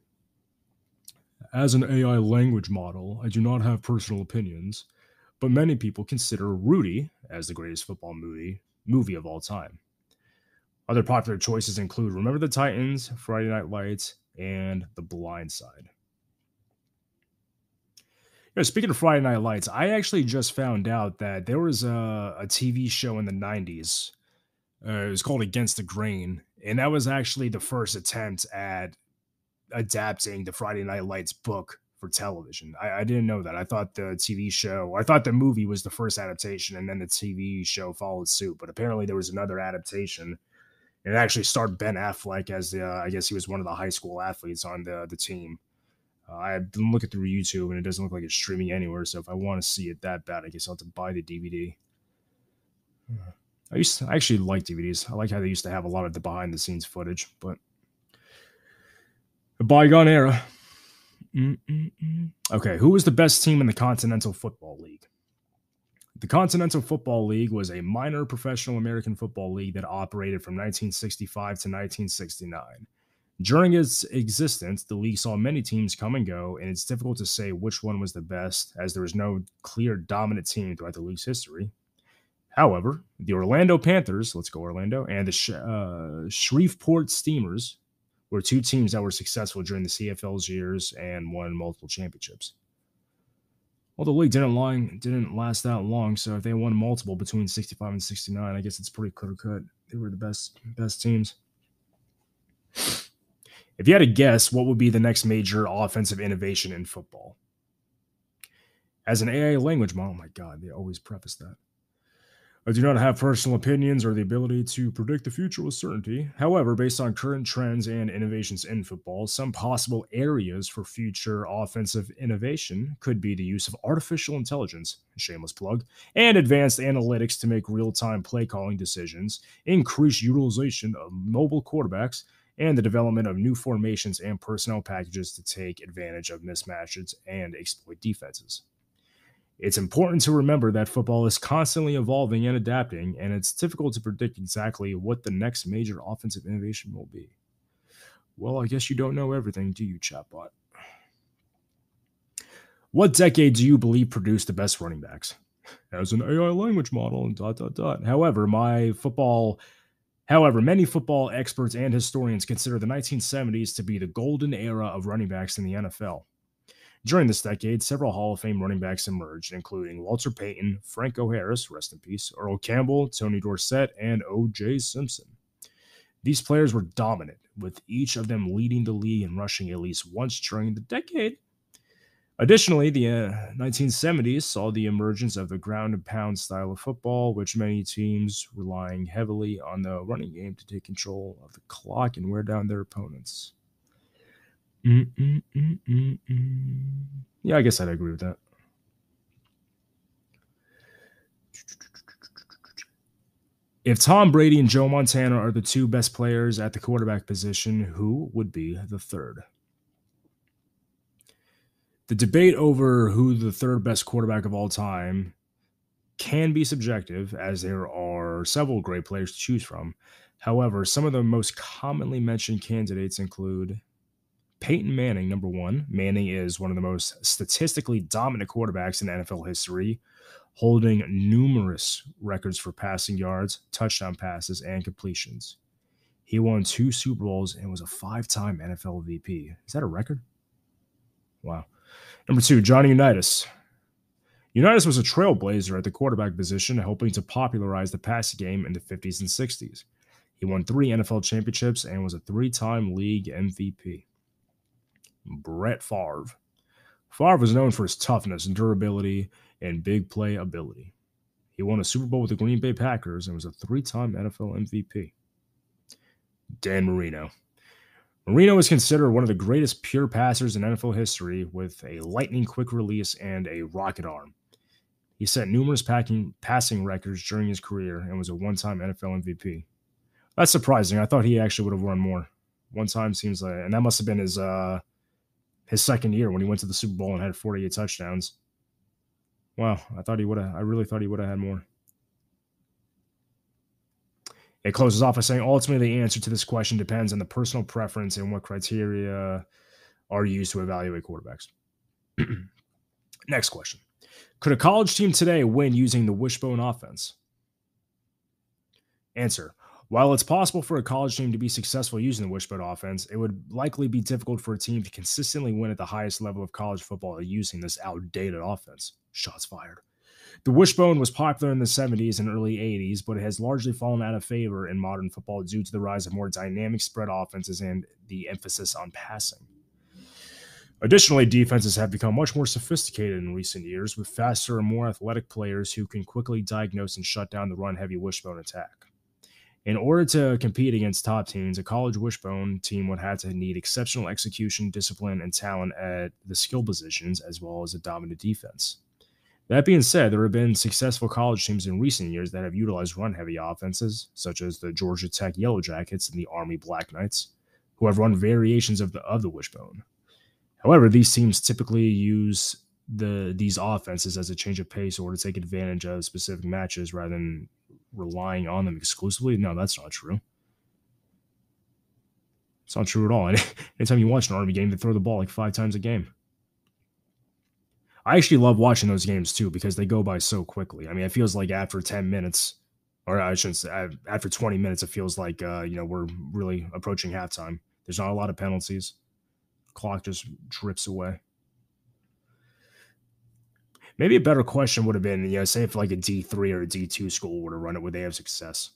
As an AI language model, I do not have personal opinions, but many people consider Rudy as the greatest football movie of all time. Other popular choices include Remember the Titans, Friday Night Lights, and The Blind Side. Speaking of Friday Night Lights, I actually just found out that there was a TV show in the 90s. It was called Against the Grain, and that was actually the first attempt at adapting the Friday Night Lights book for television. I didn't know that. I thought the movie was the first adaptation, and then the TV show followed suit. But apparently there was another adaptation. It actually starred Ben Affleck as I guess he was one of the high school athletes on the team. I've been looking through YouTube, and it doesn't look like it's streaming anywhere. So if I want to see it that bad, I guess I'll have to buy the DVD. I actually like DVDs. I like how they used to have a lot of the behind the scenes footage, but a bygone era. Okay, who was the best team in the Continental Football League? The Continental Football League was a minor professional American football league that operated from 1965 to 1969. During its existence, the league saw many teams come and go, and it's difficult to say which one was the best, as there was no clear dominant team throughout the league's history. However, the Orlando Panthers, let's go Orlando, and the Shreveport Steamers were two teams that were successful during the CFL's years and won multiple championships. Well, the league didn't last that long, so if they won multiple between 65 and 69, I guess it's pretty clear-cut. They were the best teams. If you had to guess, what would be the next major offensive innovation in football? As an AI language model, oh my God, they always preface that. I do not have personal opinions or the ability to predict the future with certainty. However, based on current trends and innovations in football, some possible areas for future offensive innovation could be the use of artificial intelligence, shameless plug, and advanced analytics to make real-time play calling decisions, increased utilization of mobile quarterbacks, and the development of new formations and personnel packages to take advantage of mismatches and exploit defenses. It's important to remember that football is constantly evolving and adapting, and it's difficult to predict exactly what the next major offensive innovation will be. Well, I guess you don't know everything, do you, chatbot? What decade do you believe produced the best running backs? As an AI language model, and ... However, many football experts and historians consider the 1970s to be the golden era of running backs in the NFL. During this decade, several Hall of Fame running backs emerged, including Walter Payton, Franco Harris, rest in peace, Earl Campbell, Tony Dorsett, and O.J. Simpson. These players were dominant, with each of them leading the league in rushing at least once during the decade. Additionally, the 1970s saw the emergence of the ground and pound style of football, which many teams relying heavily on the running game to take control of the clock and wear down their opponents. Yeah, I guess I'd agree with that. If Tom Brady and Joe Montana are the two best players at the quarterback position, who would be the third? The debate over who the third best quarterback of all time can be subjective, as there are several great players to choose from. However, some of the most commonly mentioned candidates include Peyton Manning, number one. Manning is one of the most statistically dominant quarterbacks in NFL history, holding numerous records for passing yards, touchdown passes, and completions. He won 2 Super Bowls and was a 5-time NFL MVP. Is that a record? Wow. Number 2, Johnny Unitas. Unitas was a trailblazer at the quarterback position, helping to popularize the passing game in the 50s and 60s. He won 3 NFL championships and was a 3-time league MVP. Brett Favre. Favre was known for his toughness and durability and big play ability. He won a Super Bowl with the Green Bay Packers and was a 3-time NFL MVP. Dan Marino. Marino is considered one of the greatest pure passers in NFL history, with a lightning-quick release and a rocket arm. He set numerous passing records during his career and was a 1-time NFL MVP. That's surprising. I thought he actually would have won more. 1 time seems like, and that must have been his second year when he went to the Super Bowl and had 48 touchdowns. Wow, I really thought he would have had more. It closes off by saying, ultimately, the answer to this question depends on the personal preference and what criteria are used to evaluate quarterbacks. Next question. Could a college team today win using the wishbone offense? Answer. While it's possible for a college team to be successful using the wishbone offense, it would likely be difficult for a team to consistently win at the highest level of college football using this outdated offense. Shots fired. The wishbone was popular in the 70s and early 80s, but it has largely fallen out of favor in modern football due to the rise of more dynamic spread offenses and the emphasis on passing. Additionally, defenses have become much more sophisticated in recent years, with faster and more athletic players who can quickly diagnose and shut down the run-heavy wishbone attack. In order to compete against top teams, a college wishbone team would have to need exceptional execution, discipline, and talent at the skill positions, as well as a dominant defense. That being said, there have been successful college teams in recent years that have utilized run-heavy offenses, such as the Georgia Tech Yellow Jackets and the Army Black Knights, who have run variations of the wishbone. However, these teams typically use these offenses as a change of pace or to take advantage of specific matches rather than relying on them exclusively. No, that's not true. It's not true at all. Anytime you watch an Army game, they throw the ball like 5 times a game. I actually love watching those games too because they go by so quickly. I mean, it feels like after 10 minutes, or I shouldn't say, after 20 minutes, it feels like we're really approaching halftime. There's not a lot of penalties. Clock just drips away. Maybe a better question would have been, say if like a D3 or a D2 school were to run it, would they have success?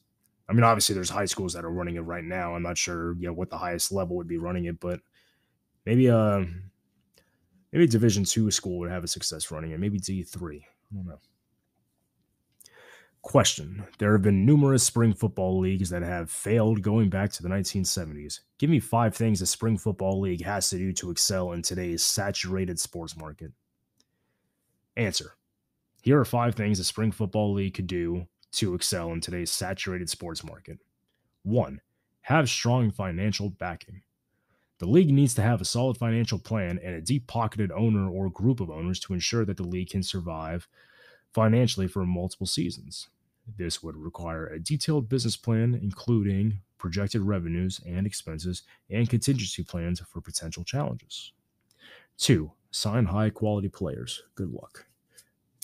I mean, obviously there's high schools that are running it right now. I'm not sure, what the highest level would be running it, but maybe Division II school would have a success running it. Maybe D3. I don't know. Question. There have been numerous spring football leagues that have failed going back to the 1970s. Give me 5 things a spring football league has to do to excel in today's saturated sports market. Answer. Here are 5 things a spring football league could do to excel in today's saturated sports market. 1. Have strong financial backing. The league needs to have a solid financial plan and a deep-pocketed owner or group of owners to ensure that the league can survive financially for multiple seasons. This would require a detailed business plan, including projected revenues and expenses and contingency plans for potential challenges. 2. Sign high-quality players. Good luck.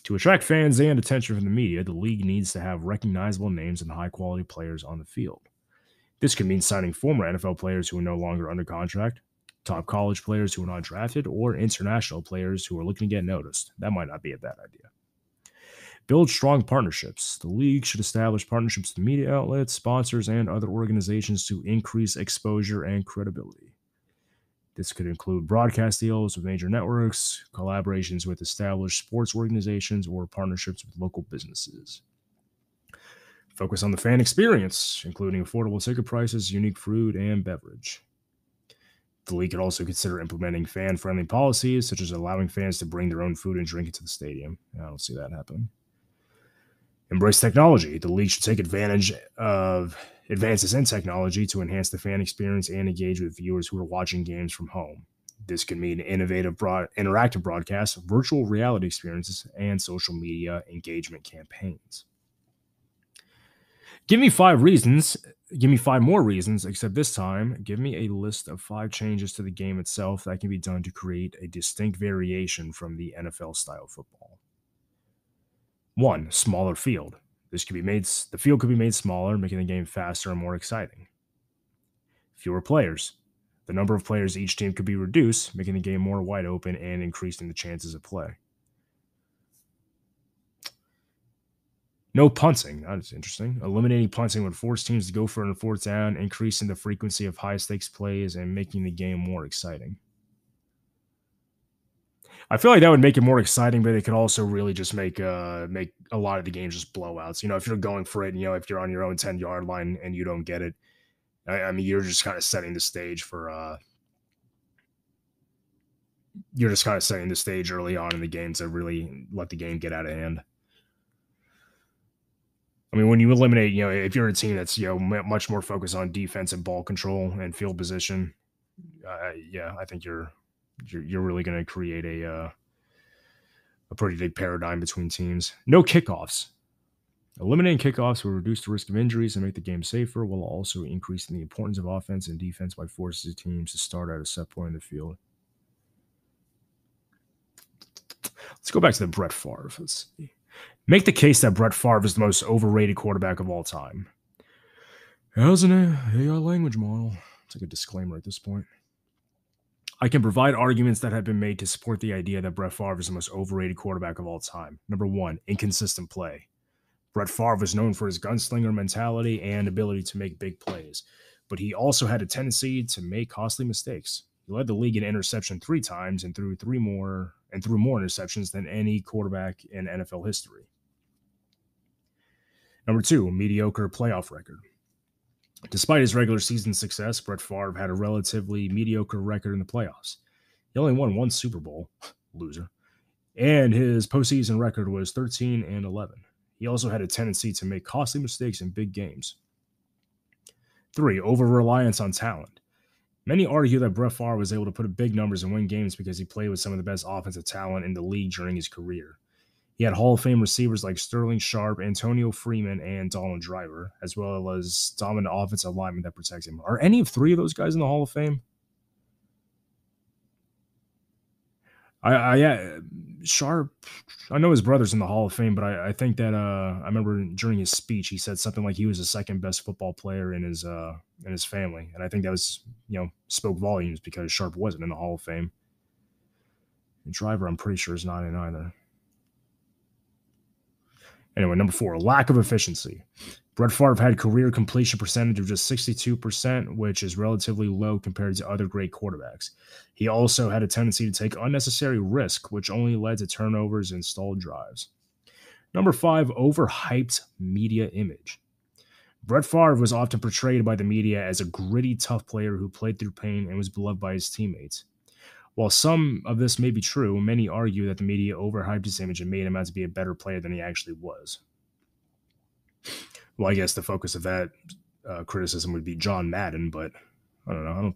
To attract fans and attention from the media, the league needs to have recognizable names and high-quality players on the field. This could mean signing former NFL players who are no longer under contract, top college players who are not drafted, or international players who are looking to get noticed. That might not be a bad idea. Build strong partnerships. The league should establish partnerships with media outlets, sponsors, and other organizations to increase exposure and credibility. This could include broadcast deals with major networks, collaborations with established sports organizations, or partnerships with local businesses. Focus on the fan experience, including affordable ticket prices, unique food, and beverage. The league could also consider implementing fan-friendly policies, such as allowing fans to bring their own food and drink into the stadium. I don't see that happening. Embrace technology. The league should take advantage of advances in technology to enhance the fan experience and engage with viewers who are watching games from home. This could mean innovative, interactive broadcasts, virtual reality experiences, and social media engagement campaigns. Give me 5 reasons. Give me 5 more reasons, except this time, give me a list of 5 changes to the game itself that can be done to create a distinct variation from the NFL-style football. 1. Smaller field. The field could be made smaller, making the game faster and more exciting. Fewer players. The number of players each team could be reduced, making the game more wide open and increasing the chances of play. No punting. That is interesting. Eliminating punting would force teams to go for it on 4th down, increasing the frequency of high-stakes plays and making the game more exciting. I feel like that would make it more exciting, but it could also really just make a lot of the games just blowouts. If you're going for it, if you're on your own 10-yard line and you don't get it, I mean, you're just kind of setting the stage for you're just kind of setting the stage early on in the game to really let the game get out of hand. I mean, when you eliminate, if you're a team that's, much more focused on defense and ball control and field position, I think you're really going to create a pretty big paradigm between teams. No kickoffs. Eliminating kickoffs will reduce the risk of injuries and make the game safer, while also increasing the importance of offense and defense by forcing teams to start at a set point in the field. Let's go back to the Brett Favre. Let's see. Make the case that Brett Favre is the most overrated quarterback of all time. How's an AI language model? It's like a disclaimer at this point. I can provide arguments that have been made to support the idea that Brett Favre is the most overrated quarterback of all time. Number 1, inconsistent play. Brett Favre was known for his gunslinger mentality and ability to make big plays, but he also had a tendency to make costly mistakes. He led the league in interception 3 times and threw more interceptions than any quarterback in NFL history. Number 2, mediocre playoff record. Despite his regular season success, Brett Favre had a relatively mediocre record in the playoffs. He only won 1 Super Bowl, loser, and his postseason record was 13-11. He also had a tendency to make costly mistakes in big games. 3, over-reliance on talent. Many argue that Brett Favre was able to put up big numbers and win games because he played with some of the best offensive talent in the league during his career. He had Hall of Fame receivers like Sterling Sharp, Antonio Freeman, and Donald Driver, as well as dominant offensive linemen that protect him. Are any of 3 of those guys in the Hall of Fame? Sharp, I know his brother's in the Hall of Fame, but I think that I remember during his speech he said something like he was the second best football player in his family, and I think that was spoke volumes because Sharp wasn't in the Hall of Fame. And Driver, I'm pretty sure, is not in either. Anyway, number 4, lack of efficiency. Brett Favre had career completion percentage of just 62%, which is relatively low compared to other great quarterbacks. He also had a tendency to take unnecessary risk, which only led to turnovers and stalled drives. Number 5, overhyped media image. Brett Favre was often portrayed by the media as a gritty, tough player who played through pain and was beloved by his teammates. While some of this may be true, many argue that the media overhyped his image and made him out to be a better player than he actually was. Well, I guess the focus of that criticism would be John Madden, but I don't know. I don't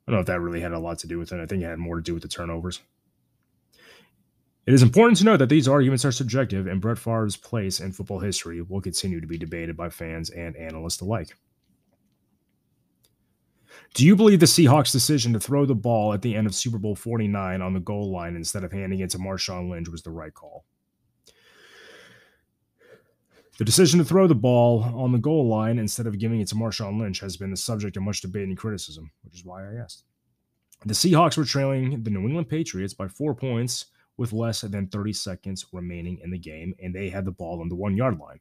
know if that really had a lot to do with it. I think it had more to do with the turnovers. It is important to note that these arguments are subjective, and Brett Favre's place in football history will continue to be debated by fans and analysts alike. Do you believe the Seahawks' decision to throw the ball at the end of Super Bowl 49 on the goal line instead of handing it to Marshawn Lynch was the right call? The decision to throw the ball on the goal line instead of giving it to Marshawn Lynch has been the subject of much debate and criticism, which is why I asked. The Seahawks were trailing the New England Patriots by 4 points with less than 30 seconds remaining in the game, and they had the ball on the 1-yard line.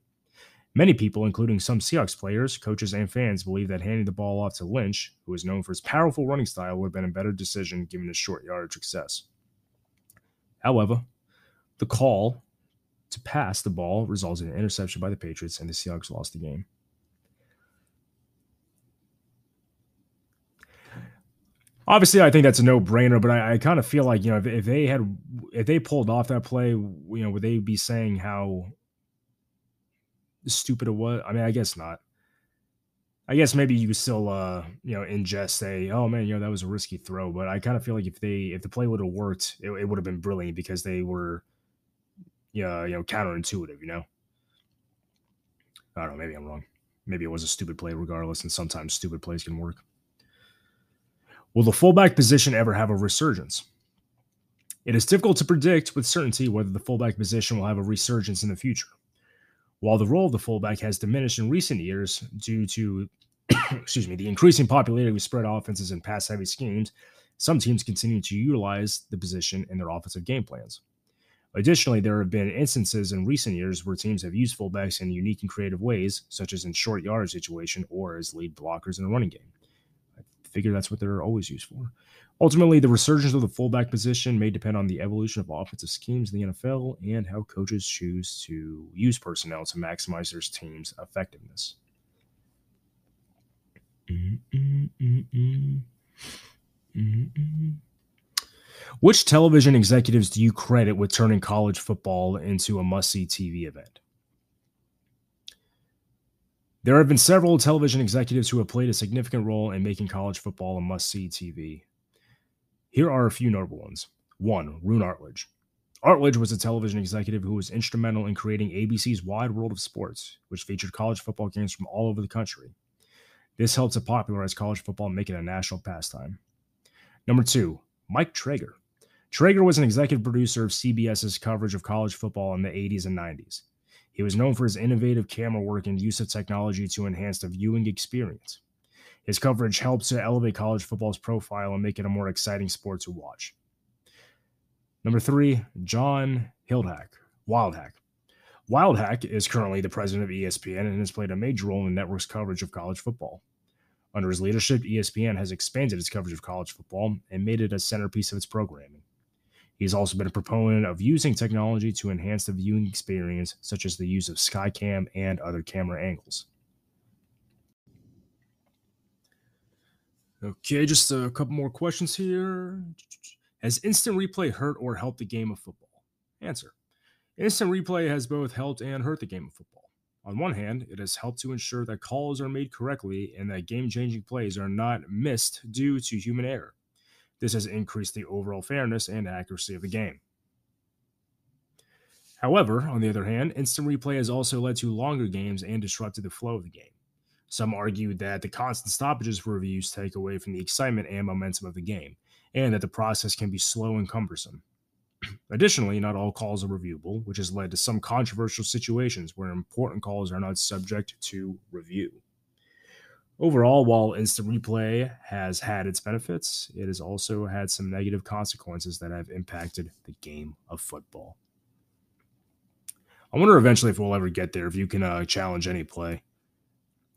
Many people, including some Seahawks players, coaches, and fans, believe that handing the ball off to Lynch, who is known for his powerful running style, would have been a better decision given his short yardage success. However, the call to pass the ball resulted in an interception by the Patriots, and the Seahawks lost the game. Obviously, I think that's a no-brainer, but I kind of feel like, if they pulled off that play, would they be saying how stupid it was? I mean, I guess not. I guess maybe you could still, in jest say, "Oh man, that was a risky throw." But I kind of feel like if the play would have worked, it would have been brilliant because they were, counterintuitive. I don't know. Maybe I'm wrong. Maybe it was a stupid play regardless, and sometimes stupid plays can work. Will the fullback position ever have a resurgence? It is difficult to predict with certainty whether the fullback position will have a resurgence in the future. While the role of the fullback has diminished in recent years due to the increasing popularity of spread offenses and pass-heavy schemes, some teams continue to utilize the position in their offensive game plans. Additionally, there have been instances in recent years where teams have used fullbacks in unique and creative ways, such as in short yardage situation or as lead blockers in a running game. I figure that's what they're always used for. Ultimately, the resurgence of the fullback position may depend on the evolution of offensive schemes in the NFL and how coaches choose to use personnel to maximize their team's effectiveness. Which television executives do you credit with turning college football into a must-see TV event? There have been several television executives who have played a significant role in making college football a must-see TV. Here are a few notable ones. 1. Roone Arledge. Arledge was a television executive who was instrumental in creating ABC's Wide World of Sports, which featured college football games from all over the country. This helped to popularize college football and make it a national pastime. Number 2. Mike Traeger. Traeger was an executive producer of CBS's coverage of college football in the 80s and 90s. He was known for his innovative camera work and use of technology to enhance the viewing experience. His coverage helps to elevate college football's profile and make it a more exciting sport to watch. Number 3, John Wildhack. Wildhack is currently the president of ESPN and has played a major role in the network's coverage of college football. Under his leadership, ESPN has expanded its coverage of college football and made it a centerpiece of its programming. He has also been a proponent of using technology to enhance the viewing experience, such as the use of Skycam and other camera angles. Okay, just a couple more questions here. Has instant replay hurt or helped the game of football? Answer. Instant replay has both helped and hurt the game of football. On one hand, it has helped to ensure that calls are made correctly and that game-changing plays are not missed due to human error. This has increased the overall fairness and accuracy of the game. However, on the other hand, instant replay has also led to longer games and disrupted the flow of the game. Some argued that the constant stoppages for reviews take away from the excitement and momentum of the game, and that the process can be slow and cumbersome. Additionally, not all calls are reviewable, which has led to some controversial situations where important calls are not subject to review. Overall, while instant replay has had its benefits, it has also had some negative consequences that have impacted the game of football. I wonder eventually if we'll ever get there, if you can challenge any play.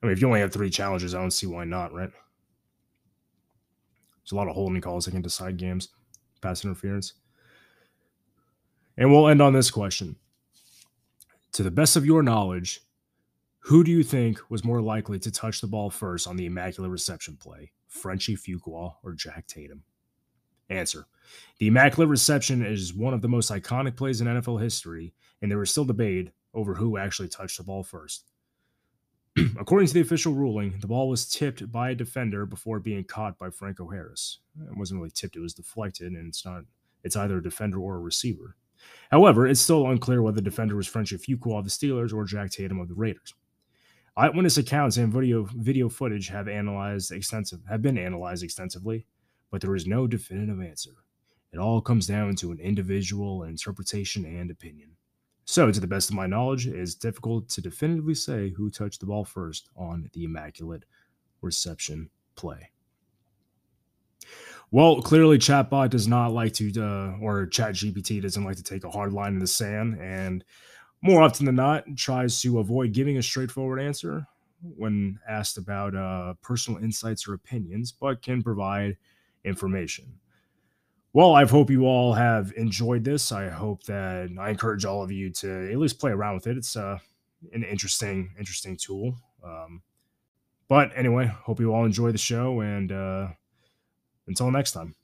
I mean, if you only have 3 challenges, I don't see why not, right? There's a lot of holding calls that can decide games, pass interference. And we'll end on this question. To the best of your knowledge, who do you think was more likely to touch the ball first on the Immaculate Reception play, Frenchie Fuqua or Jack Tatum? Answer. The Immaculate Reception is one of the most iconic plays in NFL history, and there is still debate over who actually touched the ball first. According to the official ruling, the ball was tipped by a defender before being caught by Franco Harris. It wasn't really tipped, it was deflected, and it's either a defender or a receiver. However, it's still unclear whether the defender was Frenchie Fuqua of the Steelers or Jack Tatum of the Raiders. Eyewitness accounts and video footage have been analyzed extensively, but there is no definitive answer. It all comes down to an individual interpretation and opinion. So, to the best of my knowledge, it is difficult to definitively say who touched the ball first on the Immaculate Reception play. Well, clearly, chatbot does not like to, or ChatGPT doesn't like to take a hard line in the sand, and more often than not, tries to avoid giving a straightforward answer when asked about personal insights or opinions, but can provide information. Well, I hope you all have enjoyed this. I hope that I encourage all of you to at least play around with it. It's an interesting tool. But anyway, hope you all enjoy the show, and until next time.